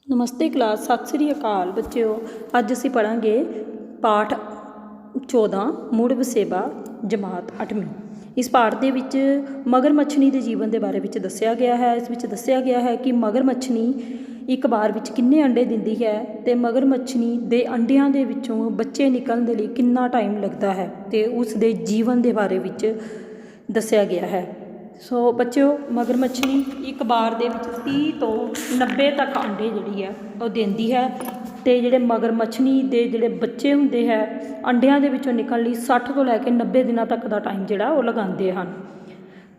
नमस्ते क्लास, सत श्री अकाल बच्चों। अज असी पढ़ांगे पाठ 14 मुड़ वसेबा जमात 8वीं। इस पाठ के विच मगरमच्छनी के जीवन के बारे में दसिया गया है। इस विच दसिया गया है कि मगरमच्छनी एक बार विच किन्ने अंडे दिंदी है तो मगरमच्छनी के अंडियां दे विचों बच्चे निकलने के लिए कितना टाइम लगता है तो उसके जीवन के बारे में दसिया गया है। सो बच्चों, मगरमच्छनी एक बार दे विच 30 तो 90 तक अंडे जिहड़ी है वो देंदी है तो जिहड़े मगरमच्छनी के जिहड़े बच्चे हुंदे है अंडियां दे विचों निकलण लई 60 तो लैके 90 दिनों तक का टाइम जिहड़ा वो लगांदे हन।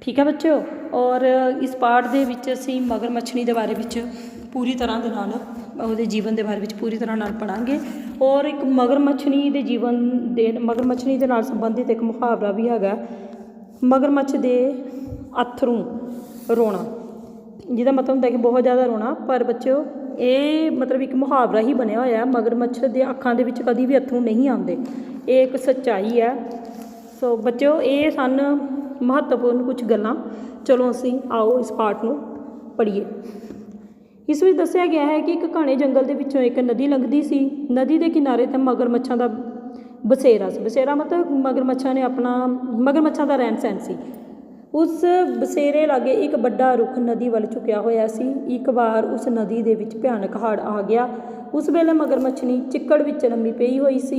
ठीक है बच्चों, और इस पाठ दे विच असीं मगरमच्छनी के बारे में पूरी तरह दे नाल ਉਹਦੇ जीवन के बारे में पूरी तरह नाल पढ़ांगे। और एक मगरमच्छनी के जीवन दे मगरमच्छनी के नाल संबंधित एक मुहावरा भी हैगा, मगरमच्छ दे अथरू रोना, जिहदा मतलब होंदा कि बहुत ज़्यादा रोना। पर बच्चों ये मतलब एक मुहावरा ही बनया होया है, मगरमच्छ दे अखां दे विच कदी भी अथरू नहीं आते, ये एक सच्चाई है। सो बच्चों ये सन महत्वपूर्ण कुछ गल्लां। चलो असीं आओ इस पाठ नूं पढ़ीए। इस विच दस्सिया गया है कि एक घने जंगल के विचों एक नदी लंघदी सी। नदी के किनारे ते मगरमच्छां दा बसेरा सी। बसेरा मतलब मगरमच्छां ने अपना मगरमच्छां दा रहन सहन सी। उस बसेरे लागे एक बड़ा रुख नदी वाल झुकिया होया सी। एक बार उस नदी दे विच भयानक हड़ आ गया। उस वेले मगरमच्छनी चिक्कड़ विच लम्मी पई हुई सी।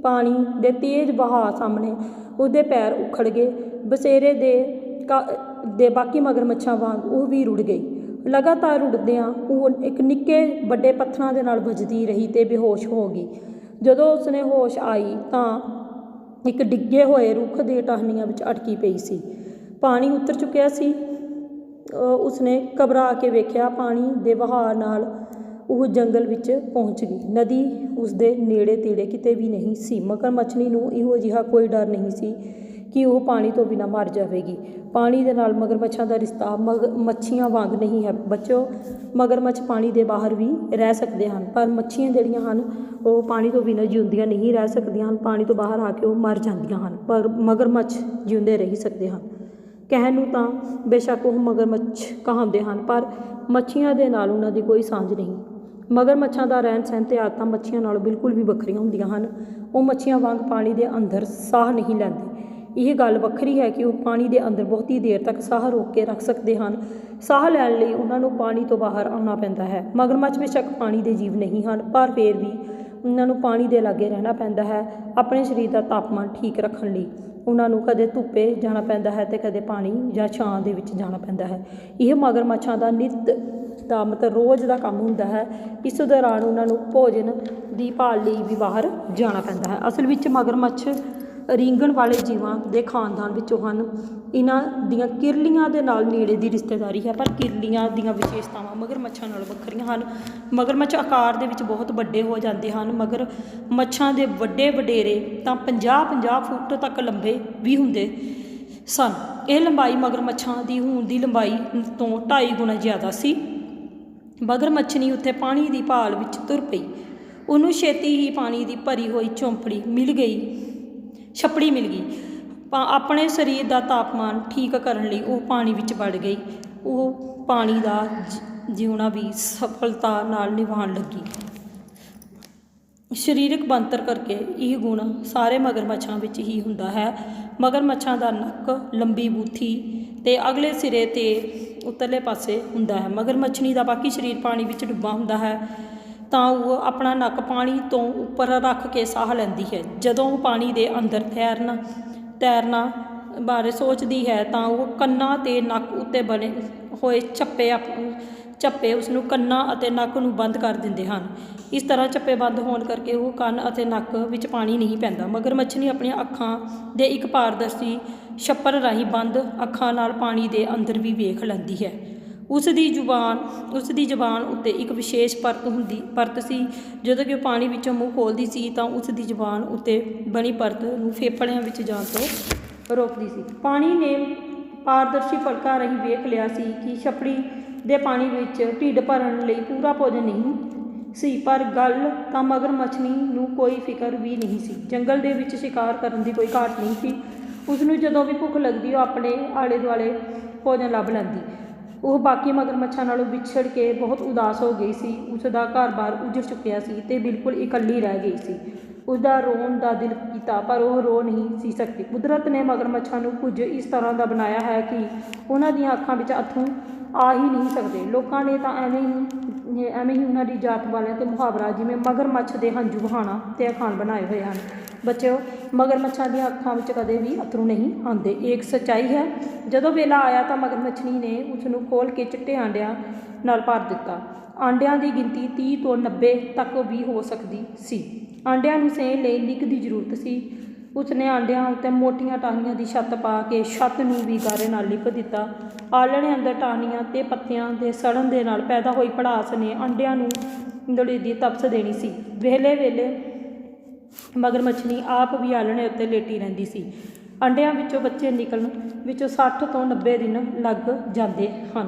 पानी दे तेज बहा सामने उसदे पैर उखड़ गए। बसेरे दे बाकी मगरमच्छां वांग वो भी रुड़ गई। लगातार रुड़दियां वो एक निक्के बड़े पत्थरां दे नाल वजदी रही ते बेहोश हो गई। जदों उसने होश आई तां एक डिगे होए रुख दे टहनियां विच अटकी पई सी। पानी उतर चुकिया सी। उसने घबरा के वेख्या, पानी दे वहाव नाल वो जंगल विच पहुँच गई। नदी उसदे नेड़े तेड़े किते भी नहीं सी। मगरमच्छनी नूं इहो जिहा कोई डर नहीं सी कि वह पानी तो बिना मर जाएगी। पानी दे नाल मगरमच्छां दा रिश्ता मच्छियां वांग नहीं है। बच्चों, मगरमच्छ पानी दे बाहर भी रह सकते हैं, पर मच्छियां जिहड़ियां हन वो पानी तो बिना जिउंदियां नहीं रह सकदियां हन। पानी तो बाहर आके वो मर जांदियां हन, पर मगरमच्छ जिउंदे रह सकते हैं। कहण नूं तां बेशक वो मगरमच्छ कहांदे हन, पर मच्छियां दे नाल उन्हां दी कोई सांझ नहीं। मगरमच्छां दा रहन सहन ते आदतां मच्छियां नालों बिल्कुल भी वखरियां हुंदियां हन। वो मच्छियां वांग पानी दे अंदर साह नहीं लैंदे। यह गल वक्री है कि वह पानी के अंदर बहुत ही देर तक साह रोक के रख सकते हैं। साह लैण लई उन्होंने पानी तो बाहर आना पैंदा है। मगरमच्छ बेशक पानी के जीव नहीं हैं, पर फिर भी उन्होंने पानी के लागे रहना पैंदा है। अपने शरीर का तापमान ठीक रखने लई उन्होंने कदे धुप्पे जाना पैंदा है तो कदे पानी या छां दे विच जाना पैंदा है। यह मगरमच्छां दा नित दा मतलब रोज़ का काम हुंदा है। इस दौरान उन्होंने भोजन की भाल लई भी बाहर जाना पैंदा है। असल विच मगरमच्छ रींगण वाले जीवां दे खानदान विचों हन। इन्हां दियां किरलियां दे नाल नेड़े दी रिश्तेदारी है, पर किरलियां दियां विशेषतावां मगरमच्छां नाल वखरियां हन। मगरमच्छ आकार दे विच बहुत वड्डे हो जाते हैं। मगरमच्छां दे वड्डे वडेरे तां 50-50 फुट तक लंबे भी हुंदे सन। यह लंबाई मगरमच्छां दी हूण दी लंबाई तो 2.5 गुणा ज़्यादा सी। मगरमच्छनी उत्थे पानी की भाल विच तुर पई। उन्होंने छेती ही पानी की भरी हुई छपड़ी मिल गई। अपने शरीर का तापमान ठीक करने लई वो पानी विच वड़ गई। वो पानी का जीवना भी सफलता नाल निभाण लगी। शरीरक बनतर करके यह गुण सारे मगरमच्छां विच ही हुंदा है। मगरमच्छां दा नक, लंबी बूथी ते अगले सिरे ते उतरले पासे हुंदा है। मगरमच्छनी दा बाकी शरीर पानी विच डुब्बा हुंदा है, तां वो अपना नक पानी तो उपर रख के साह लैंदी है। जदों पानी के अंदर तैरना बारे सोचती है तां वो कन्ना ते नक उत्ते बने होए झप्पे उसनूं कन्ना अते नक नूं बंद कर दिंदे हन। इस तरह झप्पे बंद होने करके वो कन्न अते नक विच पानी नहीं पैंदा। मगरमच्छनी अपनी अखां दे एक पारदर्शी छप्पर राही बंद अखां नाल पानी के अंदर भी वेख लैंदी है। उसकी जबान उत्ते एक विशेष परत सी। जदों कि पानी विचों मूँह खोलती सी तां उसकी जबान उत्ते बनी परत नूं फेफड़ियां विच जाण तों रोकदी सी। पानी ने पारदर्शी पलकां राहीं वेख लिया सी कि छपड़ी दे पानी विच ढिड भरन लई पूरा भोजन नहीं सी, पर गल तां मगरमच्छनी नूं कोई फिकर भी नहीं सी। जंगल दे विच शिकार करन दी कोई घाट नहीं सी। उसनूं जदों भी भुख लगदी वो अपने आले दुआले भोजन लभ लैंदी। ਉਹ ਬਾਕੀ ਮਗਰਮੱਛਾਂ ਨਾਲੋਂ ਵਿਛੜ ਕੇ ਬਹੁਤ ਉਦਾਸ ਹੋ ਗਈ ਸੀ। ਉਸ ਦਾ ਘਰ-ਬਾਰ ਉੱਜੜ ਚੁੱਕਿਆ ਸੀ ਅਤੇ ਬਿਲਕੁਲ ਇਕੱਲੀ ਰਹਿ ਗਈ ਸੀ। ਉਸਦਾ ਰੋਣ ਦਾ ਦਿਲ ਕੀਤਾ, ਪਰ ਉਹ ਰੋ ਨਹੀਂ ਸੀ ਸਕਦੀ। ਕੁਦਰਤ ਨੇ ਮਗਰਮੱਛਾਂ ਨੂੰ ਕੁਝ ਇਸ ਤਰ੍ਹਾਂ ਦਾ ਬਣਾਇਆ ਹੈ ਕਿ ਉਹਨਾਂ ਦੀਆਂ ਅੱਖਾਂ ਵਿੱਚ ਅੱਥਰੂ ਆ ਹੀ ਨਹੀਂ ਸਕਦੇ। ਲੋਕਾਂ ਨੇ ਤਾਂ ਐਵੇਂ ਹੀ ਉਹਨਾਂ ਦੀ ਜਾਤ ਵਾਲਿਆਂ 'ਤੇ ਮੁਹਾਵਰਾ ਜਿਵੇਂ ਮਗਰਮੱਛ ਦੇ ਹੰਝੂ ਵਹਾਉਣਾ ਅਤੇ ਅਖਾਣ ਬਣਾਏ ਹੋਏ ਹਨ। ਬੱਚਿਓ, ਮਗਰਮੱਛਾਂ ਦੀਆਂ ਅੱਖਾਂ ਵਿੱਚ ਕਦੇ ਵੀ ਅੱਥਰੂ ਨਹੀਂ ਆਉਂਦੇ। ਇਹ ਇੱਕ ਸੱਚਾਈ ਹੈ। ਜਦੋਂ ਵੇਲਾ ਆਇਆ ਤਾਂ ਮਗਰਮੱਛਣੀ ਨੇ ਉਸ ਨੂੰ ਖੋਲ੍ਹ ਕੇ ਚਿੱਟੇ ਆਂਡਿਆਂ ਨਾਲ ਭਰ ਦਿੱਤਾ। ਆਂਡਿਆਂ ਦੀ ਗਿਣਤੀ 30 ਤੋਂ 90 ਤੱਕ ਵੀ ਹੋ ਸਕਦੀ ਸੀ। ਆਂਡਿਆਂ ਨੂੰ ਸੇਣ ਲਈ ਨਿੱਕ ਦੀ ਜ਼ਰੂਰਤ ਸੀ। ਉਸ ਨੇ ਆਂਡਿਆਂ ਉੱਤੇ ਮੋਟੀਆਂ ਟਾਹਣੀਆਂ ਦੀ ਛੱਤ ਪਾ ਕੇ ਛੱਤ ਨੂੰ ਵੀ ਗਾਰੇ ਨਾਲ ਲਿਪ ਦਿੱਤਾ। ਆਲ੍ਹਣੇ ਅੰਦਰ ਟਾਹਣੀਆਂ ਅਤੇ ਪੱਤਿਆਂ ਦੇ ਸੜਨ ਦੇ ਨਾਲ ਪੈਦਾ ਹੋਈ ਭੜਾਸ ਨੇ ਆਂਡਿਆਂ ਨੂੰ ਲੋੜੀਂਦੀ ਤਪਸ਼ ਦੇਣੀ ਸੀ। ਵੇਲੇ ਮਗਰਮੱਛਣੀ ਆਪ ਵੀ ਆਲ੍ਹਣੇ ਉੱਤੇ ਲੇਟੀ ਰਹਿੰਦੀ ਸੀ। ਅੰਡਿਆਂ ਵਿੱਚੋਂ ਬੱਚੇ ਨਿਕਲਣ ਵਿੱਚ 60 ਤੋਂ 90 ਦਿਨ ਲੱਗ ਜਾਂਦੇ ਹਨ।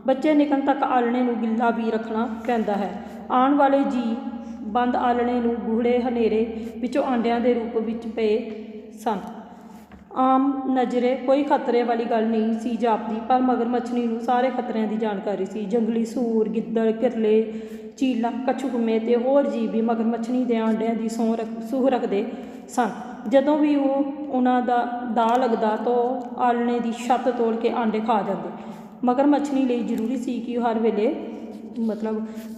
ਬੱਚੇ ਨਿਕਲਣ ਤੱਕ ਆਲ੍ਹਣੇ ਨੂੰ ਗਿੱਲਾ ਵੀ ਰੱਖਣਾ ਪੈਂਦਾ ਹੈ। ਆਉਣ ਵਾਲੇ ਜੀਅ ਬੰਦ ਆਲ੍ਹਣੇ ਨੂੰ ਗੂੜ੍ਹੇ ਹਨੇਰੇ ਵਿੱਚੋਂ ਆਂਡਿਆਂ ਦੇ ਰੂਪ ਵਿੱਚ ਪਏ ਸਨ। ਆਮ ਨਜ਼ਰੇ ਕੋਈ ਖਤਰੇ ਵਾਲੀ ਗੱਲ ਨਹੀਂ ਸੀ ਜਾਪਦੀ, ਪਰ ਮਗਰਮੱਛਣੀ ਨੂੰ ਸਾਰੇ ਖਤਰਿਆਂ ਦੀ ਜਾਣਕਾਰੀ ਸੀ। ਜੰਗਲੀ ਸੂਰ, ਗਿੱਦੜ, ਕਿਰਲੇ, ਚੀਲਾਂ, ਕਛੂਕੁੰਮੇ ਅਤੇ ਹੋਰ ਜੀਵ ਵੀ ਮਗਰਮੱਛਣੀ ਦੇ ਆਂਡਿਆਂ ਦੀ ਸੂਹ ਰੱਖਦੇ ਸਨ। ਜਦੋਂ ਵੀ ਉਹਨਾਂ ਦਾ ਦਾਅ ਲੱਗਦਾ ਤਾਂ ਉਹ ਆਲ੍ਹਣੇ ਦੀ ਛੱਤ ਤੋੜ ਕੇ ਆਂਡੇ ਖਾ ਜਾਂਦੇ। ਮਗਰਮੱਛਣੀ ਲਈ ਜ਼ਰੂਰੀ ਸੀ ਕਿ ਉਹ ਹਰ ਵੇਲੇ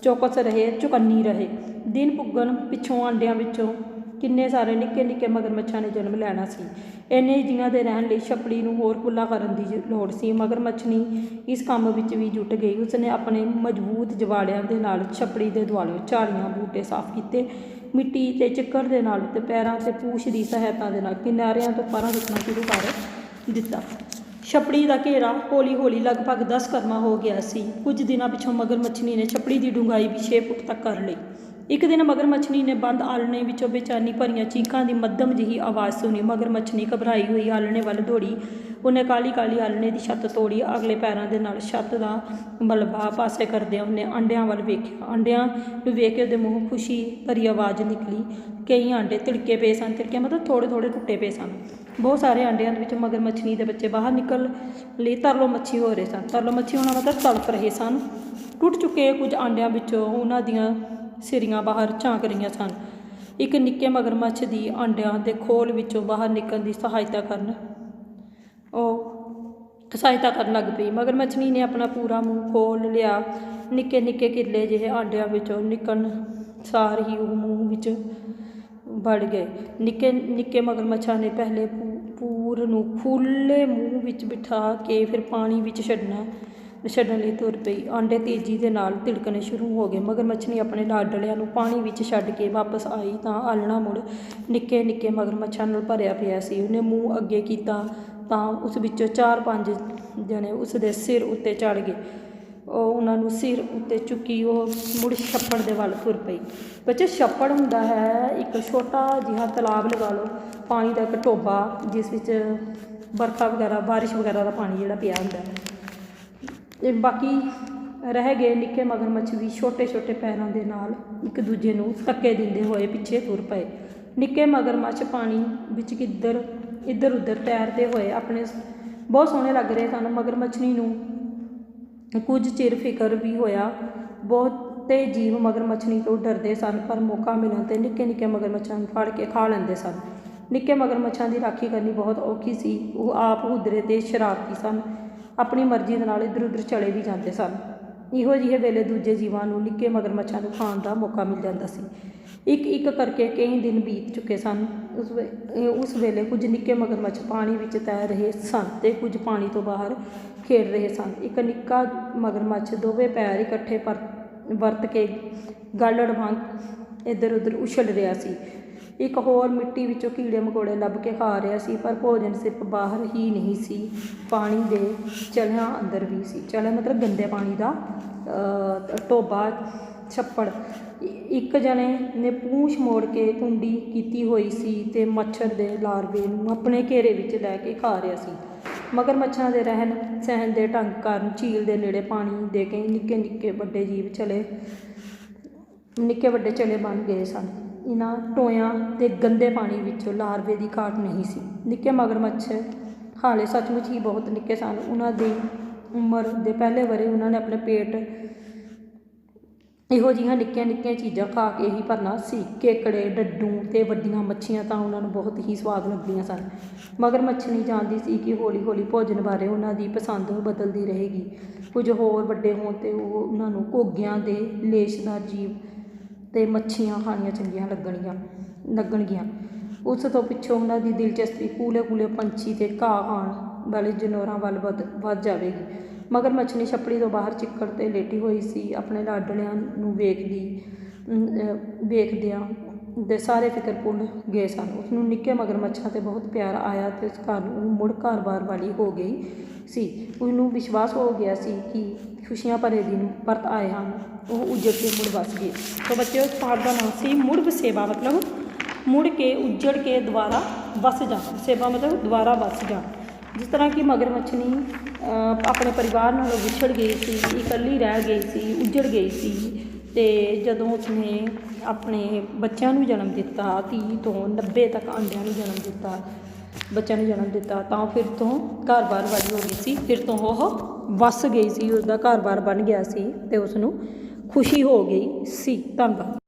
ਚੌਕਸ ਰਹੇ, ਚੁਕੰਨੀ ਰਹੇ। ਦਿਨ ਪੁੱਗਣ ਪਿੱਛੋਂ ਆਂਡਿਆਂ ਵਿੱਚੋਂ ਕਿੰਨੇ ਸਾਰੇ ਨਿੱਕੇ ਨਿੱਕੇ ਮਗਰਮੱਛਾਂ ਨੇ ਜਨਮ ਲੈਣਾ ਸੀ। ਇੰਨੇ ਜੀਆਂ ਦੇ ਰਹਿਣ ਲਈ ਛੱਪੜੀ ਨੂੰ ਹੋਰ ਖੁੱਲ੍ਹਾ ਕਰਨ ਦੀ ਲੋੜ ਸੀ। ਮਗਰਮੱਛਣੀ ਇਸ ਕੰਮ ਵਿੱਚ ਵੀ ਜੁਟ ਗਈ। ਉਸਨੇ ਆਪਣੇ ਮਜ਼ਬੂਤ ਜਵਾੜਿਆਂ ਦੇ ਨਾਲ ਛੱਪੜੀ ਦੇ ਦੁਆਲੇ ਝਾੜੀਆਂ ਬੂਟੇ ਸਾਫ਼ ਕੀਤੇ। ਮਿੱਟੀ ਅਤੇ ਚਿੱਕੜ ਦੇ ਨਾਲ ਅਤੇ ਪੈਰਾਂ ਅਤੇ ਪੂਛ ਦੀ ਸਹਾਇਤਾ ਦੇ ਨਾਲ ਕਿਨਾਰਿਆਂ ਤੋਂ ਪਰਾਂ ਰੁਕਣਾ ਸ਼ੁਰੂ ਕਰ ਦਿੱਤਾ। ਛੱਪੜੀ ਦਾ ਘੇਰਾ ਹੌਲੀ ਹੌਲੀ ਲਗਭਗ 10 ਕਦਮਾਂ ਹੋ ਗਿਆ ਸੀ। ਕੁਝ ਦਿਨਾਂ ਪਿੱਛੋਂ ਮਗਰਮੱਛਣੀ ਨੇ ਛੱਪੜੀ ਦੀ ਡੂੰਘਾਈ ਵੀ 6 ਫੁੱਟ ਤੱਕ ਕਰ ਲਈ। ਇੱਕ ਦਿਨ ਮਗਰਮੱਛਣੀ ਨੇ ਬੰਦ ਆਲ੍ਹਣੇ ਵਿੱਚੋਂ ਬੇਚੈਨੀ ਭਰੀਆਂ ਚੀਕਾਂ ਦੀ ਮੱਧਮ ਜਿਹੀ ਆਵਾਜ਼ ਸੁਣੀ। ਮਗਰਮੱਛਣੀ ਘਬਰਾਈ ਹੋਈ ਆਲ੍ਹਣੇ ਵੱਲ ਦੌੜੀ। ਉਹਨੇ ਕਾਹਲੀ ਕਾਹਲੀ ਆਲ੍ਹਣੇ ਦੀ ਛੱਤ ਤੋੜੀ। ਅਗਲੇ ਪੈਰਾਂ ਦੇ ਨਾਲ ਛੱਤ ਦਾ ਮਲਬਾ ਪਾਸੇ ਕਰਦਿਆਂ ਉਹਨੇ ਆਂਡਿਆਂ ਵੱਲ ਵੇਖਿਆ। ਆਂਡਿਆਂ ਨੂੰ ਵੇਖ ਕੇ ਉਹਦੇ ਮੂੰਹੋਂ ਖੁਸ਼ੀ ਭਰੀ ਆਵਾਜ਼ ਨਿਕਲੀ। ਕਈ ਆਂਡੇ ਤਿੜਕੇ ਪਏ ਸਨ। ਤਿੜਕੇ ਮਤਲਬ ਥੋੜ੍ਹੇ ਥੋੜ੍ਹੇ ਟੁੱਟੇ ਪਏ ਸਨ। ਬਹੁਤ ਸਾਰੇ ਆਂਡਿਆਂ ਦੇ ਵਿੱਚ ਮਗਰਮੱਛਣੀ ਦੇ ਬੱਚੇ ਬਾਹਰ ਨਿਕਲ ਲਈ ਤਰਲੋ ਮੱਛੀ ਹੋ ਰਹੇ ਸਨ। ਤਰਲੋ ਮੱਛੀ ਹੋਣਾ ਮਤਲਬ ਤੜਪ ਰਹੇ ਸਨ। ਟੁੱਟ ਚੁੱਕੇ ਕੁਝ ਆਂਡਿਆਂ ਵਿੱਚੋਂ ਉਹਨਾਂ ਦੀਆਂ ਸਿਰੀਆਂ ਬਾਹਰ ਝਾਂਕ ਰਹੀਆਂ ਸਨ। ਇੱਕ ਨਿੱਕੇ ਮਗਰਮੱਛ ਦੀ ਆਂਡਿਆਂ ਦੇ ਖੋਲ ਵਿੱਚੋਂ ਬਾਹਰ ਨਿਕਲਣ ਦੀ ਸਹਾਇਤਾ ਕਰਨ ਲੱਗ ਪਈ। ਮਗਰਮੱਛਣੀ ਨੇ ਆਪਣਾ ਪੂਰਾ ਮੂੰਹ ਖੋਲ੍ਹ ਲਿਆ। ਨਿੱਕੇ ਨਿੱਕੇ ਕਿਰਲੇ ਜਿਹੇ ਆਂਡਿਆਂ ਵਿੱਚੋਂ ਨਿਕਲਣ ਸਾਰ ਹੀ ਉਹ ਮੂੰਹ ਵਿੱਚ ਵੜ ਗਏ। ਨਿੱਕੇ ਮਗਰਮੱਛਾਂ ਨੇ ਪਹਿਲੇ ਪੂਰ ਨੂੰ ਖੁੱਲ੍ਹੇ ਮੂੰਹ ਵਿੱਚ ਬਿਠਾ ਕੇ ਫਿਰ ਪਾਣੀ ਵਿੱਚ ਛੱਡਣ ਲਈ ਤੁਰ ਪਈ। ਆਂਡੇ ਤੇਜ਼ੀ ਦੇ ਨਾਲ ਤਿੜਕਣੇ ਸ਼ੁਰੂ ਹੋ ਗਏ। ਮਗਰਮੱਛਣੀ ਆਪਣੇ ਲਾਡਲਿਆਂ ਨੂੰ ਪਾਣੀ ਵਿੱਚ ਛੱਡ ਕੇ ਵਾਪਸ ਆਈ ਤਾਂ ਆਲ੍ਹਣਾ ਮੁੜ ਨਿੱਕੇ ਨਿੱਕੇ ਮਗਰਮੱਛਾਂ ਨਾਲ ਭਰਿਆ ਪਿਆ ਸੀ। ਉਹਨੇ ਮੂੰਹ ਅੱਗੇ ਕੀਤਾ ਤਾਂ ਉਸ ਵਿੱਚੋਂ 4-5 ਜਣੇ ਉਸ ਦੇ ਸਿਰ ਉੱਤੇ ਚੜ੍ਹ ਗਏ। ਉਹ ਉਹਨਾਂ ਨੂੰ ਸਿਰ ਉੱਤੇ ਚੁੱਕੀ ਉਹ ਮੁੜ ਛੱਪੜ ਦੇ ਵੱਲ ਤੁਰ ਪਈ। ਬੱਚੇ, ਛੱਪੜ ਹੁੰਦਾ ਹੈ ਇੱਕ ਛੋਟਾ ਜਿਹਾ ਤਲਾਬ ਲਗਾ ਲਓ, ਪਾਣੀ ਦਾ ਇੱਕ ਟੋਭਾ ਜਿਸ ਵਿੱਚ ਬਰਖਾ ਵਗੈਰਾ, ਬਾਰਿਸ਼ ਵਗੈਰਾ ਦਾ ਪਾਣੀ ਜਿਹੜਾ ਪਿਆ ਹੁੰਦਾ ਹੈ। ਅਤੇ ਬਾਕੀ ਰਹਿ ਗਏ ਨਿੱਕੇ ਮਗਰਮੱਛ ਵੀ ਛੋਟੇ ਛੋਟੇ ਪੈਰਾਂ ਦੇ ਨਾਲ ਇੱਕ ਦੂਜੇ ਨੂੰ ਧੱਕੇ ਦਿੰਦੇ ਹੋਏ ਪਿੱਛੇ ਤੁਰ ਪਏ। ਨਿੱਕੇ ਮਗਰਮੱਛ ਪਾਣੀ ਵਿੱਚ ਇੱਧਰ ਉੱਧਰ ਤੈਰਦੇ ਹੋਏ ਆਪਣੇ ਬਹੁਤ ਸੋਹਣੇ ਲੱਗ ਰਹੇ ਸਨ। ਮਗਰਮੱਛਣੀ ਨੂੰ ਕੁਝ ਚਿਰ ਫਿਕਰ ਵੀ ਹੋਇਆ। ਬਹੁਤੇ ਜੀਵ ਮਗਰਮੱਛਣੀ ਤੋਂ ਡਰਦੇ ਸਨ, ਪਰ ਮੌਕਾ ਮਿਲਣ 'ਤੇ ਨਿੱਕੇ ਨਿੱਕੇ ਮਗਰਮੱਛਾਂ ਨੂੰ ਫੜ ਕੇ ਖਾ ਲੈਂਦੇ ਸਨ। ਨਿੱਕੇ ਮਗਰਮੱਛਾਂ ਦੀ ਰਾਖੀ ਕਰਨੀ ਬਹੁਤ ਔਖੀ ਸੀ। ਉਹ ਆਪ ਹੁਦਰੇ ਅਤੇ ਸ਼ਰਾਰਤੀ ਸਨ। ਆਪਣੀ ਮਰਜ਼ੀ ਦੇ ਨਾਲ ਇੱਧਰ ਉੱਧਰ ਚਲੇ ਵੀ ਜਾਂਦੇ ਸਨ। ਇਹੋ ਜਿਹੇ ਵੇਲੇ ਦੂਜੇ ਜੀਵਾਂ ਨੂੰ ਨਿੱਕੇ ਮਗਰਮੱਛਾਂ ਨੂੰ ਖਾਣ ਦਾ ਮੌਕਾ ਮਿਲ ਜਾਂਦਾ ਸੀ। ਇੱਕ ਇੱਕ ਕਰਕੇ ਕਈ ਦਿਨ ਬੀਤ ਚੁੱਕੇ ਸਨ। ਉਸ ਵੇਲੇ ਕੁਝ ਨਿੱਕੇ ਮਗਰਮੱਛ ਪਾਣੀ ਵਿੱਚ ਤੈਰ ਰਹੇ ਸਨ ਅਤੇ ਕੁਝ ਪਾਣੀ ਤੋਂ ਬਾਹਰ ਖੇਡ ਰਹੇ ਸਨ। ਇੱਕ ਨਿੱਕਾ ਮਗਰਮੱਛ ਦੋਵੇਂ ਪੈਰ ਇਕੱਠੇ ਵਰਤ ਕੇ ਗਾਲੜ ਵਾਂਗ ਇੱਧਰ ਉੱਧਰ ਉਛਲ ਰਿਹਾ ਸੀ। ਇੱਕ ਹੋਰ ਮਿੱਟੀ ਵਿੱਚੋਂ ਕੀੜੇ ਮਕੌੜੇ ਲੱਭ ਕੇ ਖਾ ਰਿਹਾ ਸੀ, ਪਰ ਭੋਜਨ ਸਿਰਫ ਬਾਹਰ ਹੀ ਨਹੀਂ ਸੀ, ਪਾਣੀ ਦੇ ਚਲਿਆਂ ਅੰਦਰ ਵੀ ਸੀ। ਚਲਿਆਂ ਮਤਲਬ ਗੰਦੇ ਪਾਣੀ ਦਾ ਟੋਭਾ, ਛੱਪੜ। ਇੱਕ ਜਣੇ ਨੇ ਪੂੰਛ ਮੋੜ ਕੇ ਕੁੰਡੀ ਕੀਤੀ ਹੋਈ ਸੀ ਅਤੇ ਮੱਛਰ ਦੇ ਲਾਰਵੇ ਨੂੰ ਆਪਣੇ ਘੇਰੇ ਵਿੱਚ ਲੈ ਕੇ ਖਾ ਰਿਹਾ ਸੀ। ਮਗਰਮੱਛਾਂ ਦੇ ਰਹਿਣ ਸਹਿਣ ਦੇ ਢੰਗ ਕਾਰਨ ਝੀਲ ਦੇ ਨੇੜੇ ਪਾਣੀ ਦੇ ਕਈ ਨਿੱਕੇ ਵੱਡੇ ਚਲੇ ਬਣ ਗਏ ਸਨ। ਇਹਨਾਂ ਟੋਇਆਂ ਦੇ ਗੰਦੇ ਪਾਣੀ ਵਿੱਚੋਂ ਲਾਰਵੇ ਦੀ ਘਾਟ ਨਹੀਂ ਸੀ। ਨਿੱਕੇ ਮਗਰਮੱਛ ਹਾਲੇ ਸੱਚਮੁੱਚ ਹੀ ਬਹੁਤ ਨਿੱਕੇ ਸਨ। ਉਹਨਾਂ ਦੀ ਉਮਰ ਦੇ ਪਹਿਲੇ ਵਰੇ ਉਹਨਾਂ ਨੇ ਆਪਣੇ ਪੇਟ ਇਹੋ ਜਿਹੀਆਂ ਨਿੱਕੀਆਂ ਨਿੱਕੀਆਂ ਚੀਜ਼ਾਂ ਖਾ ਕੇ ਹੀ ਭਰਨਾ ਸੀ। ਕੇਕੜੇ, ਡੱਡੂ ਅਤੇ ਵੱਡੀਆਂ ਮੱਛੀਆਂ ਤਾਂ ਉਹਨਾਂ ਨੂੰ ਬਹੁਤ ਹੀ ਸਵਾਦ ਲੱਗਦੀਆਂ ਸਨ। ਮਗਰ ਮੱਛਣੀ ਜਾਣਦੀ ਸੀ ਕਿ ਹੌਲੀ ਹੌਲੀ ਭੋਜਨ ਬਾਰੇ ਉਹਨਾਂ ਦੀ ਪਸੰਦ ਬਦਲਦੀ ਰਹੇਗੀ। ਕੁਝ ਹੋਰ ਵੱਡੇ ਹੋਣ 'ਤੇ ਉਹ ਉਹਨਾਂ ਨੂੰ ਘੋਗਿਆਂ ਦੇ ਲੇਸ਼ਦਾਰ ਜੀਵ ਅਤੇ ਮੱਛੀਆਂ ਖਾਣੀਆਂ ਚੰਗੀਆਂ ਲੱਗਣਗੀਆਂ। ਉਸ ਤੋਂ ਪਿੱਛੋਂ ਉਹਨਾਂ ਦੀ ਦਿਲਚਸਪੀ ਕੂਲੇ ਕੂਲੇ ਪੰਛੀ ਅਤੇ ਘਾਹ ਖਾਣ ਵਾਲੇ ਜਾਨਵਰਾਂ ਵੱਲ ਵੱਧ ਜਾਵੇਗੀ। ਮਗਰ ਮੱਛਣੀ ਛੱਪੜੀ ਤੋਂ ਬਾਹਰ ਚਿੱਕੜ 'ਤੇ ਲੇਟੀ ਹੋਈ ਸੀ। ਆਪਣੇ ਲਾਡਲਿਆਂ ਨੂੰ ਵੇਖਦਿਆਂ ਦੇ ਸਾਰੇ ਫਿਕਰ ਭੁੱਲ ਗਏ ਸਨ। ਉਸਨੂੰ ਨਿੱਕੇ ਮਗਰਮੱਛਾਂ 'ਤੇ ਬਹੁਤ ਪਿਆਰ ਆਇਆ ਅਤੇ ਉਸ ਘਰ ਨੂੰ ਮੁੜ ਘਰ-ਬਾਰ ਵਾਲੀ ਹੋ ਗਈ ਸੀ। ਉਸਨੂੰ ਵਿਸ਼ਵਾਸ ਹੋ ਗਿਆ ਸੀ ਕਿ ਖੁਸ਼ੀਆਂ ਭਰੇ ਦਿਨ ਪਰਤ ਆਏ ਹਨ। ਉਹ ਉੱਜੜ ਕੇ ਮੁੜ ਵਸ ਗਏ। ਤਾਂ ਬੱਚਿਓ, ਇਸ ਪਾਠ ਦਾ ਨਾਮ ਸੀ ਮੁੜ ਵਸੇਬਾ, ਮਤਲਬ ਮੁੜ ਕੇ ਉੱਜੜ ਕੇ ਦੁਬਾਰਾ ਵਸ ਜਾਣਾ। ਵਸੇਬਾ ਮਤਲਬ ਦੁਬਾਰਾ ਵਸ ਜਾਣਾ। ਜਿਸ ਤਰ੍ਹਾਂ ਕਿ ਮਗਰਮੱਛਣੀ ਆਪਣੇ ਪਰਿਵਾਰ ਨਾਲੋਂ ਵਿਛੜ ਗਈ ਸੀ, ਇਕੱਲੀ ਰਹਿ ਗਈ ਸੀ, ਉੱਜੜ ਗਈ ਸੀ, ਅਤੇ ਜਦੋਂ ਉਸਨੇ ਆਪਣੇ ਬੱਚਿਆਂ ਨੂੰ ਜਨਮ ਦਿੱਤਾ, 30 ਤੋਂ 90 ਤੱਕ ਅੰਡਿਆਂ ਨੂੰ ਜਨਮ ਦਿੱਤਾ, ਬੱਚਿਆਂ ਨੂੰ ਜਨਮ ਦਿੱਤਾ, ਤਾਂ ਫਿਰ ਤੋਂ ਘਰ-ਬਾਰ ਵਾਲੀ ਹੋ ਗਈ ਸੀ। ਫਿਰ ਤੋਂ ਉਹ ਵਸ ਗਈ ਸੀ, ਉਸਦਾ ਘਰ-ਬਾਰ ਬਣ ਗਿਆ ਸੀ ਅਤੇ ਉਸਨੂੰ ਖੁਸ਼ੀ ਹੋ ਗਈ ਸੀ। ਧੰਨਵਾਦ।